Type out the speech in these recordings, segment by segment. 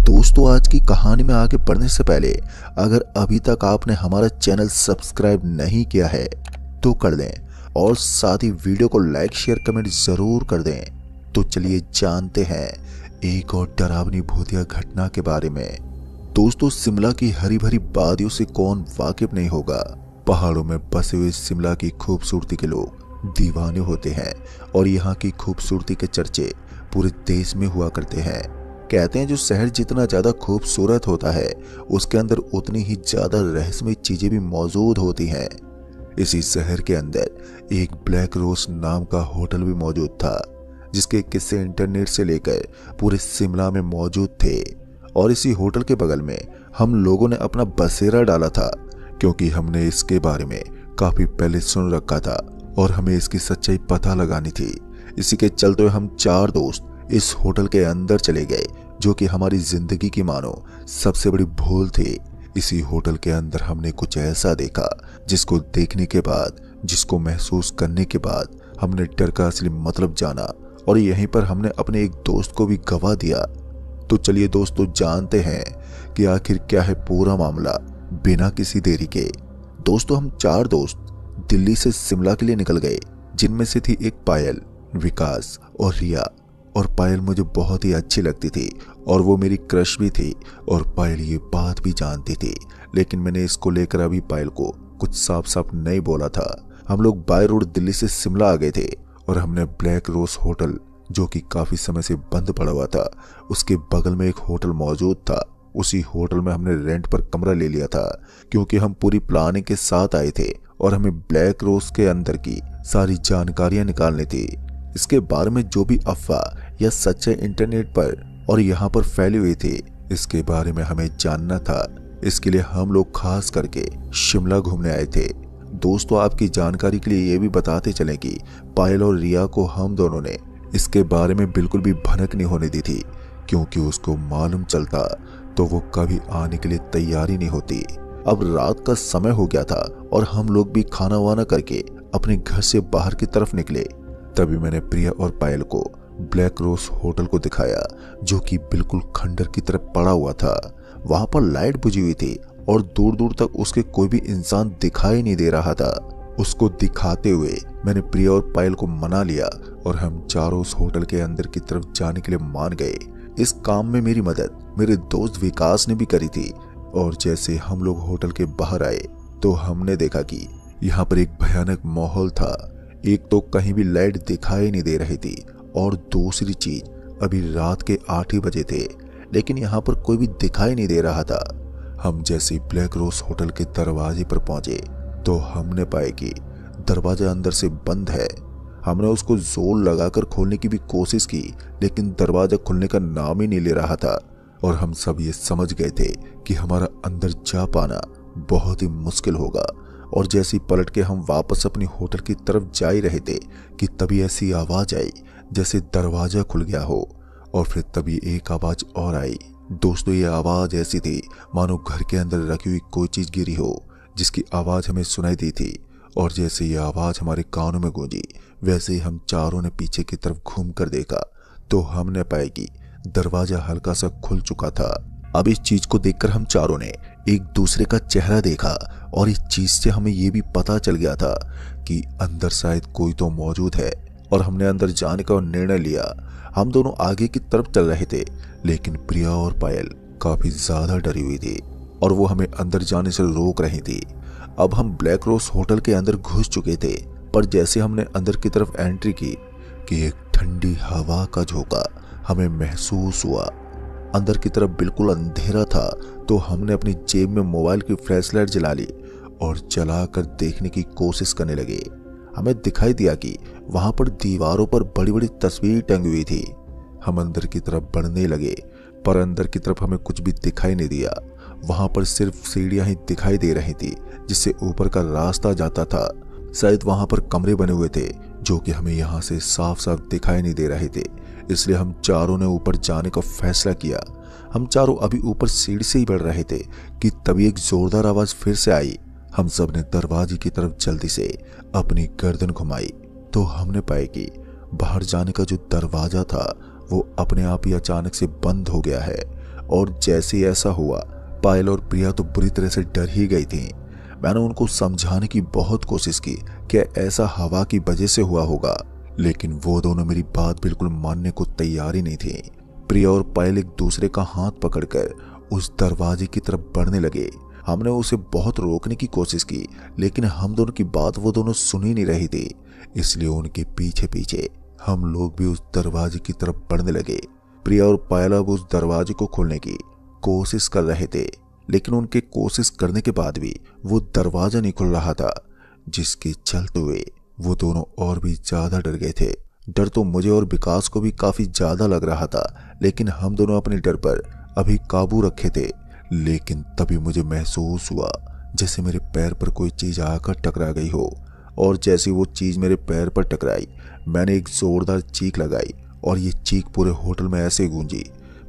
दोस्तों, आज की कहानी में आगे बढ़ने से पहले अगर अभी तक आपने हमारा चैनल सब्सक्राइब नहीं किया है तो कर दें और साथ ही वीडियो को लाइक शेयर कमेंट जरूर कर दें। तो चलिए जानते हैं एक और डरावनी भूतिया घटना के बारे में। दोस्तों, शिमला की हरी भरी वादियों से कौन वाकिफ नहीं होगा। पहाड़ों में बसे हुए शिमला की खूबसूरती के लोग दीवाने होते हैं और यहाँ की खूबसूरती के चर्चे पूरे देश में हुआ करते हैं। कहते हैं जो शहर जितना ज्यादा खूबसूरत होता है उसके अंदर उतनी ही ज्यादा रहस्यमय चीजें भी मौजूद होती हैं। इसी शहर के अंदर एक ब्लैक रोज नाम का होटल भी मौजूद था जिसके किस्से इंटरनेट से लेकर पूरे शिमला में मौजूद थे। और इसी होटल के बगल में हम लोगों ने अपना बसेरा डाला था क्योंकि हमने इसके बारे में काफी पहले सुन रखा था और हमें इसकी सच्चाई पता लगानी थी। इसी के चलते हम 4 दोस्त इस होटल के अंदर चले गए जो कि हमारी जिंदगी की मानो सबसे बड़ी भूल थी। इसी होटल के अंदर हमने कुछ ऐसा देखा जिसको देखने के बाद, जिसको महसूस करने के बाद हमने डर का असली मतलब जाना और यहीं पर हमने अपने एक दोस्त को भी गवा दिया। तो चलिए दोस्तों जानते हैं कि आखिर क्या है पूरा मामला बिना किसी देरी के। दोस्तों, हम 4 दोस्त दिल्ली से शिमला के लिए निकल गए जिनमें से थी एक पायल, विकास और रिया। और पायल मुझे बहुत ही अच्छी लगती थी और वो मेरी क्रश भी थी और पायल ये बात भी जानती थी, लेकिन मैंने इसको लेकर अभी पायल को कुछ साफ साफ नहीं बोला था। हम लोग बाय रोड दिल्ली से शिमला आ गए थे और हमने ब्लैक रोज होटल, जो कि काफी समय से बंद पड़ा हुआ था, उसके बगल में एक होटल मौजूद था। उसी होटल में हमने रेंट पर कमरा ले लिया था क्योंकि हम पूरी प्लानिंग के साथ आए थे और हमें ब्लैक रोज के अंदर की सारी जानकारियां निकालनी थी। इसके बारे में जो भी अफवाह या सच्चाई इंटरनेट पर और यहाँ पर फैली हुई थी, इसके बारे में हमें जानना था। इसके लिए हम लोग खास करके शिमला घूमने आए थे। दोस्तों, आपकी जानकारी के लिए ये भी बताते चलें कि पायल और रिया को हम दोनों ने इसके बारे में बिल्कुल भी भनक नहीं होने दी थी क्योंकि उसको मालूम चलता तो वो कभी आने के लिए तैयार ही नहीं होती। अब रात का समय हो गया था और हम लोग भी खाना वाना करके अपने घर से बाहर की तरफ निकले। तभी मैंने प्रिया और पायल को ब्लैक रोज होटल को दिखाया जो कि बिल्कुल खंडर की तरफ पड़ा हुआ था। वहां पर लाइट बुझी हुई थी और दूर दूर तक उसके कोई भी इंसान दिखाई नहीं दे रहा था। उसको दिखाते हुए मैंने प्रिया और पायल को मना लिया और हम चारों उस होटल के अंदर की तरफ जाने के लिए मान गए। इस काम में मेरी मदद मेरे दोस्त विकास ने भी करी थी। और जैसे हम लोग होटल के बाहर आए तो हमने देखा कि यहाँ पर एक भयानक माहौल था। एक तो कहीं भी लाइट दिखाई नहीं दे रही थी और दूसरी चीज अभी रात के 8 ही बजे थे लेकिन यहाँ पर कोई भी दिखाई नहीं दे रहा था। हम जैसे ब्लैक रोज होटल के दरवाजे पर पहुंचे तो हमने पाया कि दरवाजा अंदर से बंद है। हमने उसको जोर लगाकर खोलने की भी कोशिश की लेकिन दरवाजा खुलने का नाम ही नहीं ले रहा था और हम सब ये समझ गए थे कि हमारा अंदर जा पाना बहुत ही मुश्किल होगा। और जैसे ही पलट के हम वापस अपनी होटल की तरफ जा ही रहे थे कि तभी ऐसी आवाज आई जैसे दरवाजा खुल गया हो। और फिर तभी एक आवाज और आई। दोस्तों, ये आवाज ऐसी थी मानो घर के अंदर रखी हुई कोई चीज गिरी हो जिसकी आवाज हमें सुनाई दी थी। और जैसे ये आवाज हमारे कानों में गूंजी वैसे ही हम चारों ने पीछे की तरफ घूम कर देखा तो हमने पाया कि दरवाजा हल्का सा खुल चुका था। अब इस चीज को देखकर हम चारों ने एक दूसरे का चेहरा देखा और इस चीज से हमें यह भी पता चल गया था कि अंदर शायद कोई तो मौजूद है और हमने अंदर जाने का निर्णय लिया। हम दोनों आगे की तरफ चल रहे थे लेकिन प्रिया और पायल काफी ज्यादा डरी हुई थी और वो हमें अंदर जाने से रोक रही थी। अब हम ब्लैक रोज होटल के अंदर घुस चुके थे पर जैसे हमने अंदर की तरफ एंट्री की कि एक ठंडी हवा का झोंका हमें महसूस हुआ। अंदर की तरफ बिल्कुल अंधेरा था तो हमने अपनी जेब में मोबाइल की फ्लैशलाइट जला ली और जलाकर देखने की कोशिश करने लगे। हमें दिखाई दिया कि वहां पर दीवारों पर बड़ी बड़ी तस्वीर टंगी हुई थी। हम अंदर की तरफ बढ़ने लगे पर अंदर की तरफ हमें कुछ भी दिखाई नहीं दिया। वहां पर सिर्फ सीढ़ियां ही दिखाई दे रही थी जिससे ऊपर का रास्ता जाता था। शायद वहां पर कमरे बने हुए थे जो कि हमें यहाँ से साफ साफ दिखाई नहीं दे रहे थे। इसलिए हम चारों ने ऊपर जाने का फैसला किया। हम चारों अभी ऊपर सीढ़ी से ही बढ़ रहे थे कि तभी एक जोरदार आवाज फिर से आई। हम सब ने दरवाजे की तरफ जल्दी से अपनी गर्दन घुमाई तो हमने पाया कि बाहर जाने का जो दरवाजा था वो अपने आप ही अचानक से बंद हो गया है और जैसे ही ऐसा हुआ, पायल और प्रिया तो बुरी तरह से डर ही गई थी। मैंने उनको समझाने की बहुत कोशिश की कि ऐसा हवा की वजह से हुआ होगा, लेकिन वो दोनों मेरी बात बिल्कुल मानने को तैयार ही नहीं थी। प्रिया और पायल एक दूसरे का हाथ पकड़कर उस दरवाजे की तरफ बढ़ने लगे। हमने उसे बहुत रोकने की कोशिश की, लेकिन हम दोनों की बात वो दोनों सुन ही नहीं रही थी। इसलिए उनके पीछे पीछे हम लोग भी उस दरवाजे की तरफ बढ़ने लगे। प्रिया और पायल अब उस दरवाजे को खोलने की कोशिश कर रहे थे, लेकिन उनके कोशिश करने के बाद भी वो दरवाजा नहीं खुल रहा था, जिसके चलते हुए वो दोनों और भी ज्यादा डर गए थे। डर तो मुझे और विकास को भी काफी ज्यादा लग रहा था, लेकिन हम दोनों अपने डर पर अभी काबू रखे थे। लेकिन तभी मुझे महसूस हुआ जैसे मेरे पैर पर कोई चीज आकर टकरा गई हो, और जैसे वो चीज मेरे पैर पर टकराई, मैंने एक जोरदार चीख लगाई और ये चीख पूरे होटल में ऐसे गूंजी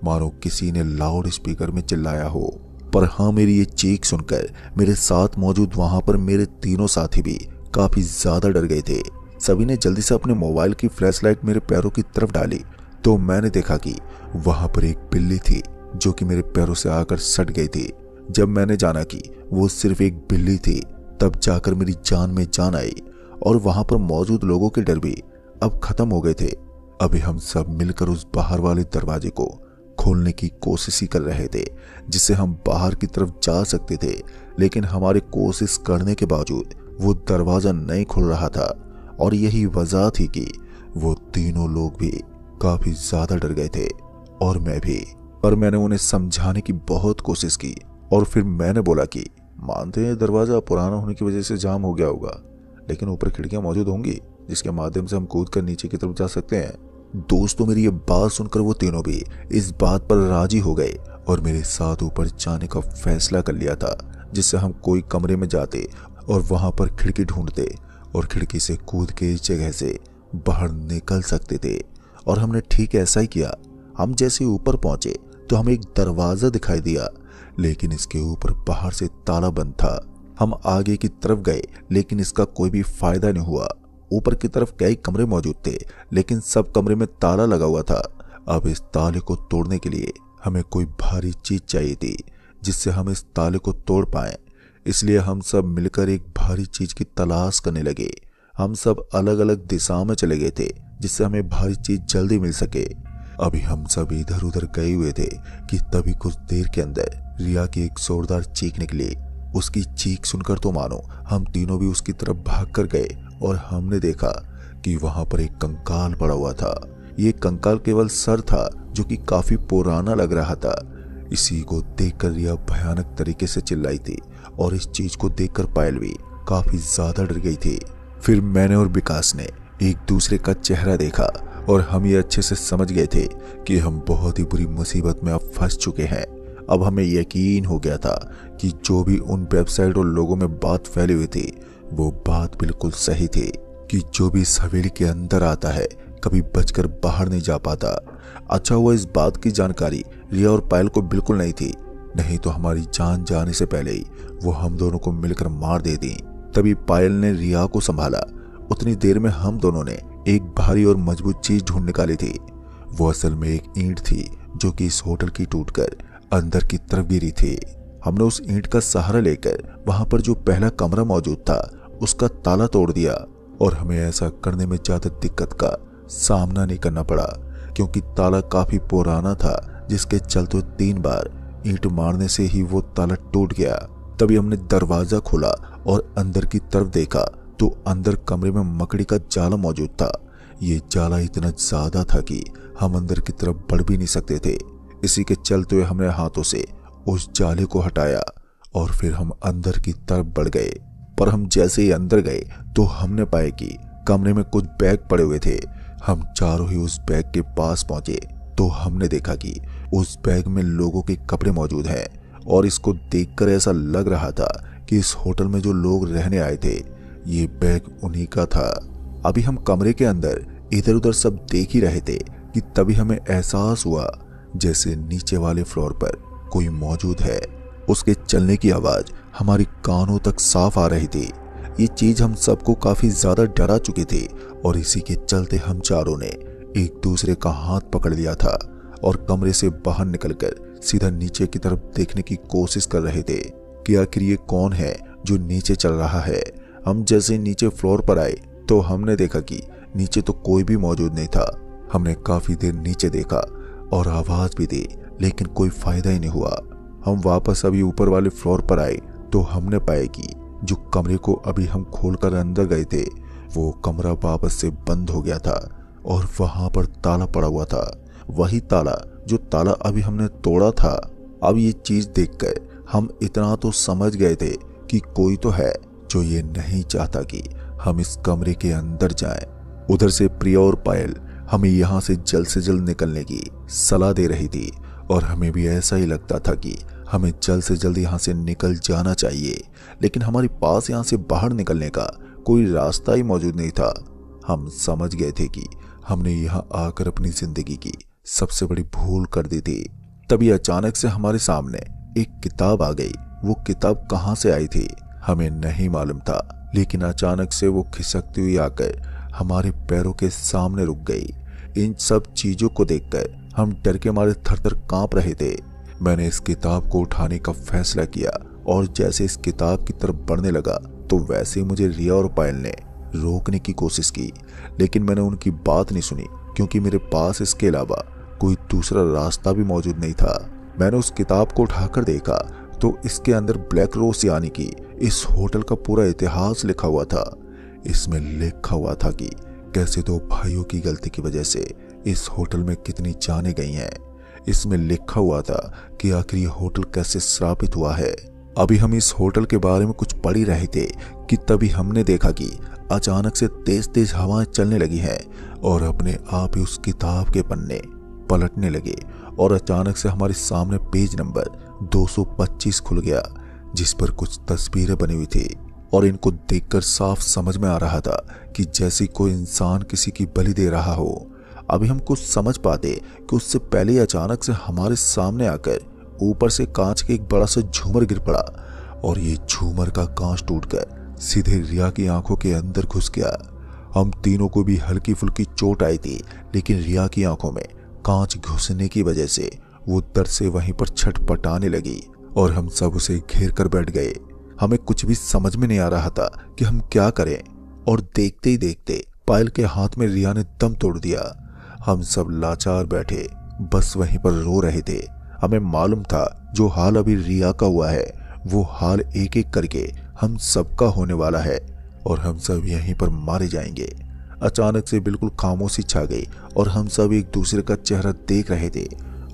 मानो किसी ने लाउड स्पीकर में चिल्लाया हो। पर हाँ, मेरी ये चीख सुनकर मेरे साथ मौजूद वहां पर मेरे तीनों साथी भी काफी ज्यादा डर गए थे। सभी ने जल्दी से अपने मोबाइल की फ्लैशलाइट मेरे पैरों की तरफ डाली, तो मैंने देखा कि वहां पर एक बिल्ली थी जो कि मेरे पैरों से आकर सट गई थी। जब मैंने जाना कि वो सिर्फ एक बिल्ली थी, तब जाकर मेरी जान में जान आई, और वहां पर मौजूद लोगों के डर भी अब खत्म हो गए थे। अभी हम सब मिलकर उस बाहर वाले दरवाजे को खोलने की कोशिश ही कर रहे थे, जिससे हम बाहर की तरफ जा सकते थे। लेकिन हमारी कोशिश करने के बावजूद वो दरवाजा नहीं खुल रहा था, और यही वजह थी कि वो तीनों लोग भी काफी ज्यादा डर गए थे, और मैं भी। पर मैंने उन्हें समझाने की बहुत कोशिश की, और फिर मैंने बोला कि मानते हैं दरवाजा पुराना होने की वजह से जाम हो गया होगा, लेकिन ऊपर खिड़कियां मौजूद होंगी जिसके माध्यम से हम कूद कर नीचे की तरफ जा सकते हैं। दोस्तों, मेरी ये बात सुनकर वो तीनों भी इस बात पर राजी हो गए और मेरे साथ ऊपर जाने का फैसला कर लिया था, जिससे हम कोई कमरे में जाते और वहां पर खिड़की ढूंढते और खिड़की से कूद के इस जगह से बाहर निकल सकते थे। और हमने ठीक ऐसा ही किया। हम जैसे ऊपर पहुंचे तो हमें एक दरवाजा दिखाई दिया, लेकिन इसके ऊपर बाहर से ताला बंद था। हम आगे की तरफ गए, लेकिन इसका कोई भी फायदा नहीं हुआ। ऊपर की तरफ कई कमरे मौजूद थे, लेकिन सब कमरे में ताला लगा हुआ था। अब इस ताले को तोड़ने के लिए हमें कोई भारी चीज चाहिए थी, जिससे हम इस ताले को तोड़ पाए। इसलिए हम सब मिलकर एक भारी चीज की तलाश करने लगे। हम सब अलग अलग दिशा में चले गए थे, जिससे हमें भारी चीज जल्दी मिल सके। अभी हम सब इधर उधर गए हुए थे कि तभी कुछ देर के अंदर रिया की एक जोरदार चीख निकली। उसकी चीख सुनकर तो मानो हम तीनों भी उसकी तरफ भाग कर गए, और हमने देखा कि वहां पर एक कंकाल पड़ा हुआ था। ये कंकाल केवल सर था, जो कि काफी पुराना लग रहा था। इसी को देखकर रिया भयानक तरीके से चिल्लाई थी, और इस चीज को देखकर पायल भी काफी ज्यादा डर गई थी। फिर मैंने और विकास ने एक दूसरे का चेहरा देखा, और हम ये अच्छे से समझ गए थे कि हम बहुत ही बुरी मुसीबत में अब फंस चुके हैं। अब हमें यकीन हो गया था कि जो भी उन वेबसाइट और लोगों में बात फैली हुई थी, वो बात बिल्कुल सही थी कि जो भी इस हवेली के अंदर आता है कभी बचकर बाहर नहीं जा पाता। अच्छा हुआ इस बात की जानकारी रिया और पायल को बिल्कुल नहीं थी, नहीं तो हमारी जान जाने से पहले ही वो हम दोनों को मिलकर मार दे दी। तभी पायल ने रिया को संभाला। उतनी देर में हम दोनों ने एक भारी और मजबूत चीज ढूंढ निकाली थी। वो असल में एक ईंट थी, जो कि इस होटल की टूटकर अंदर की तरफ गिरी थी। हमने उस ईंट का सहारा लेकर वहां पर जो पहला कमरा मौजूद था उसका ताला तोड़ दिया, और हमें ऐसा करने में ज्यादा दिक्कत का सामना नहीं करना पड़ा, क्योंकि ताला काफी पुराना था, जिसके चलते 3 बार ईंट मारने से ही वो ताला टूट गया। तभी हमने दरवाजा खोला और अंदर की तरफ देखा तो अंदर कमरे में मकड़ी का जाला मौजूद था। ये जाला इतना ज्यादा था कि हम अंदर की तरफ बढ़ भी नहीं सकते थे। इसी के चलते हुए हमने हाथों से उस जाले को हटाया, और फिर हम अंदर की तरफ बढ़ गए। पर हम जैसे ही अंदर गए तो हमने पाया कि कमरे में कुछ बैग पड़े हुए थे। हम चारों ही उस बैग के पास पहुंचे तो हमने देखा कि उस बैग में लोगों के कपड़े मौजूद हैं, और इसको देखकर ऐसा लग रहा था कि इस होटल में जो लोग रहने आए थे, ये बैग उन्हीं का था। अभी हम कमरे के अंदर इधर उधर सब देख ही रहे थे कि तभी हमें एहसास हुआ जैसे नीचे वाले फ्लोर पर कोई मौजूद है। उसके चलने की आवाज हमारी कानों तक साफ आ रही थी। ये चीज हम सबको काफी ज्यादा डरा चुकी थी, और इसी के चलते हम चारों ने एक दूसरे का हाथ पकड़ लिया था और कमरे से बाहर निकलकर सीधा नीचे की तरफ देखने की कोशिश कर रहे थे कि आखिर ये कौन है जो नीचे चल रहा है। हम जैसे नीचे फ्लोर पर आए तो हमने देखा कि नीचे तो कोई भी मौजूद नहीं था। हमने काफी देर नीचे देखा और आवाज भी दी, लेकिन कोई फायदा ही नहीं हुआ। हम वापस अभी ऊपर वाले फ्लोर पर आए तो हमने पाया कि जो कमरे को अभी हम खोलकर अंदर गए थे वो कमरा वापस से बंद हो गया था और वहां पर ताला पड़ा हुआ था, वही ताला जो ताला अभी हमने तोड़ा था। अब ये चीज देखकर हम इतना तो समझ गए थे कि कोई तो है जो ये नहीं चाहता कि हम इस कमरे के अंदर जाएं। उधर से प्रिया और पायल हमें यहाँ से जल्द निकलने की सलाह दे रही थी और हमें भी ऐसा ही लगता था कि हमें जल्द से जल्द यहाँ से निकल जाना चाहिए, लेकिन हमारे पास यहाँ से बाहर निकलने का कोई रास्ता ही मौजूद नहीं था। हम समझ गए थे कि हमने यहाँ आकर अपनी जिंदगी की सबसे बड़ी भूल कर दी थी। तभी अचानक से हमारे सामने एक किताब आ गई। वो किताब कहाँ से आई थी हमें नहीं मालूम था, लेकिन अचानक से वो खिसकती हुई आकर हमारे पैरों के सामने रुक गई। इन सब चीजों को देखकर हम डर के मारे थर-थर कांप रहे थे। मैंने इस किताब को उठाने का फैसला किया और जैसे इस किताब की तरफ बढ़ने लगा तो वैसे ही मुझे रिया और पायल ने रोकने की कोशिश की, लेकिन मैंने उनकी बात नहीं सुनी क्योंकि मेरे पास इसके अलावा कोई दूसरा रास्ता भी मौजूद नहीं था। मैंने उस किताब को उठाकर देखा तो इसके अंदर ब्लैक रोज यानी कि इस होटल का पूरा इतिहास लिखा हुआ था। इसमें लिखा हुआ था कि कैसे दो भाइयों की गलती की वजह से इस होटल में कितनी जानें गई हैं। इसमें लिखा हुआ था कि आखिर ये होटल कैसे श्रापित हुआ है। अभी हम इस होटल के बारे में कुछ पढ़ ही रहे थे कि तभी हमने देखा कि अचानक से तेज तेज हवाएं चलने लगी हैं और अपने आप ही उस किताब के पन्ने पलटने लगे और अचानक से हमारे सामने पेज नंबर 225 खुल गया, जिस पर कुछ तस्वीरें बनी हुई थी और इनको देखकर साफ समझ में आ रहा था कि जैसे कोई इंसान किसी की बलि दे रहा हो। अभी हम कुछ समझ पाते कि उससे पहले ही अचानक से हमारे सामने आकर ऊपर से कांच के एक बड़ा सा झूमर गिर पड़ा और ये झूमर का कांच टूटकर सीधे रिया की आंखों के अंदर घुस गया। हम तीनों को भी हल्की फुल्की चोट आई थी, लेकिन रिया की आंखों में कांच घुसने की वजह से वो दर्द से वहीं पर छटपटाने लगी और हम सब उसे घेर कर बैठ गए। हमें कुछ भी समझ में नहीं आ रहा था कि हम क्या करें और देखते ही देखते पायल के हाथ में रिया ने दम तोड़ दिया। हम सब लाचार बैठे बस वहीं पर रो रहे थे। हमें मालूम था जो हाल अभी रिया का हुआ है वो हाल एक एक करके हम सबका होने वाला है और हम सब यहीं पर मारे जाएंगे। अचानक से बिल्कुल खामोशी छा गई और हम सब एक दूसरे का चेहरा देख रहे थे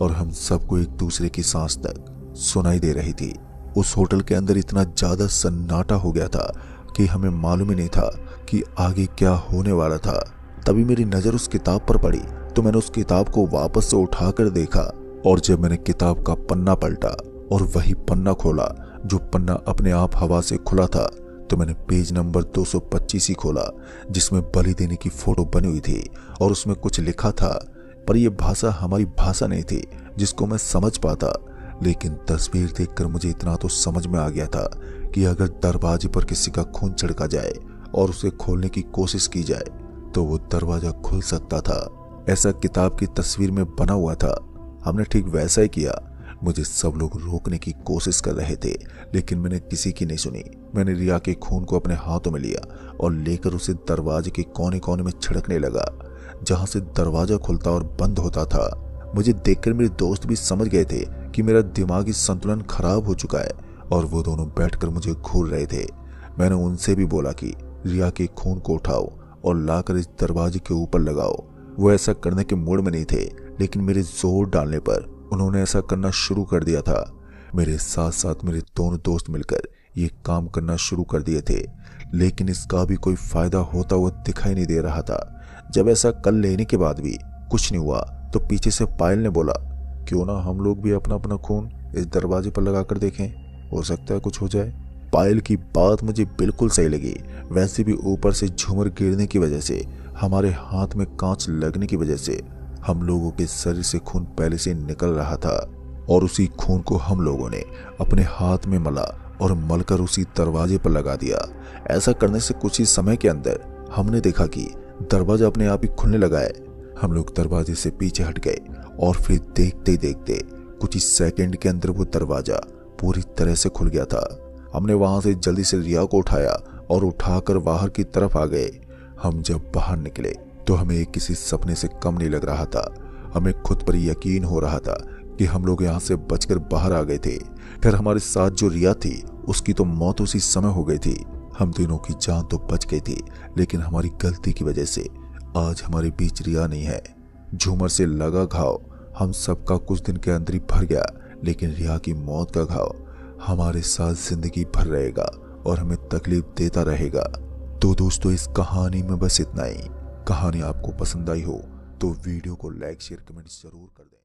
और हम सबको एक दूसरे की सांस तक सुनाई दे रही थी। उस होटल के अंदर इतना ज्यादा सन्नाटा हो गया था कि हमें मालूम ही नहीं था कि आगे क्या होने वाला था। तभी मेरी नजर उस किताब पर पड़ी तो मैंने उस किताब को वापस से उठाकर देखा और जब मैंने किताब का पन्ना पलटा और वही पन्ना खोला जो पन्ना अपने आप हवा से खुला था, तो मैंने पेज नंबर 225 ही खोला जिसमें बलि देने की फोटो बनी हुई थी और उसमें कुछ लिखा था, पर यह भाषा हमारी भाषा नहीं थी जिसको मैं समझ पाता। लेकिन तस्वीर देखकर मुझे इतना तो समझ में आ गया था कि अगर दरवाजे पर किसी का खून छिड़का जाए और उसे खोलने की कोशिश की जाए तो वो दरवाजा खुल सकता था। ऐसा किताब की तस्वीर में बना हुआ था। हमने ठीक वैसा ही किया। मुझे सब लोग रोकने की कोशिश कर रहे थे, लेकिन मैंने किसी की नहीं सुनी। मैंने रिया के खून को अपने हाथों में लिया और लेकर उसे दरवाजे के कोने कोने में छिड़कने लगा, जहां से दरवाजा खुलता और बंद होता था। मुझे देखकर मेरे दोस्त भी समझ गए थे कि मेरा दिमागी संतुलन खराब हो चुका है और वो दोनों बैठकर मुझे घूर रहे थे। मैंने उनसे भी बोला कि रिया के खून को उठाओ और लाकर इस दरवाजे के ऊपर लगाओ। वो ऐसा करने के मूड में नहीं थे, लेकिन मेरे जोर डालने पर उन्होंने ऐसा करना शुरू कर दिया था। मेरे साथ साथ मेरे दोनों दोस्त मिलकर ये काम करना शुरू कर दिए थे, लेकिन इसका भी कोई फायदा होता हुआ दिखाई नहीं दे रहा था। जब ऐसा कर लेने के बाद भी कुछ नहीं हुआ तो पीछे से पायल ने बोला, क्यों ना हम लोग भी अपना अपना खून इस दरवाजे पर लगा कर देखें, हो सकता है कुछ हो जाए। पायल की बात मुझे बिल्कुल सही लगी। वैसे भी ऊपर से झूमर गिरने की वजह से, हमारे हाथ में कांच लगने की वजह से हम लोगों के शरीर से खून पहले से निकल रहा था और उसी खून को हम लोगों ने अपने हाथ में मला और मलकर उसी दरवाजे पर लगा दिया। ऐसा करने से कुछ ही समय के अंदर हमने देखा कि दरवाजा अपने आप ही खुलने लगा है। हम लोग दरवाजे से पीछे हट गए और फिर देखते ही देखते कुछ ही सेकंड के अंदर वो दरवाजा पूरी तरह से खुल गया था। हमने वहां से जल्दी से रिया को उठाया और उठाकर बाहर की तरफ आ गए। हम जब बाहर निकले तो हमें किसी सपने से कम नहीं लग रहा था। हमें खुद पर यकीन हो रहा था कि हम लोग यहाँ से बचकर बाहर आ गए थे। फिर हमारे साथ जो रिया थी उसकी तो मौत उसी समय हो गई थी। हम तीनों की जान तो बच गई थी, लेकिन हमारी गलती की वजह से आज हमारे बीच रिया नहीं है। झूमर से लगा घाव हम सबका कुछ दिन के अंदर ही भर गया, लेकिन रिया की मौत का घाव हमारे साथ जिंदगी भर रहेगा और हमें तकलीफ देता रहेगा। तो दोस्तों, इस कहानी में बस इतना ही। कहानी आपको पसंद आई हो तो वीडियो को लाइक शेयर कमेंट जरूर कर दें।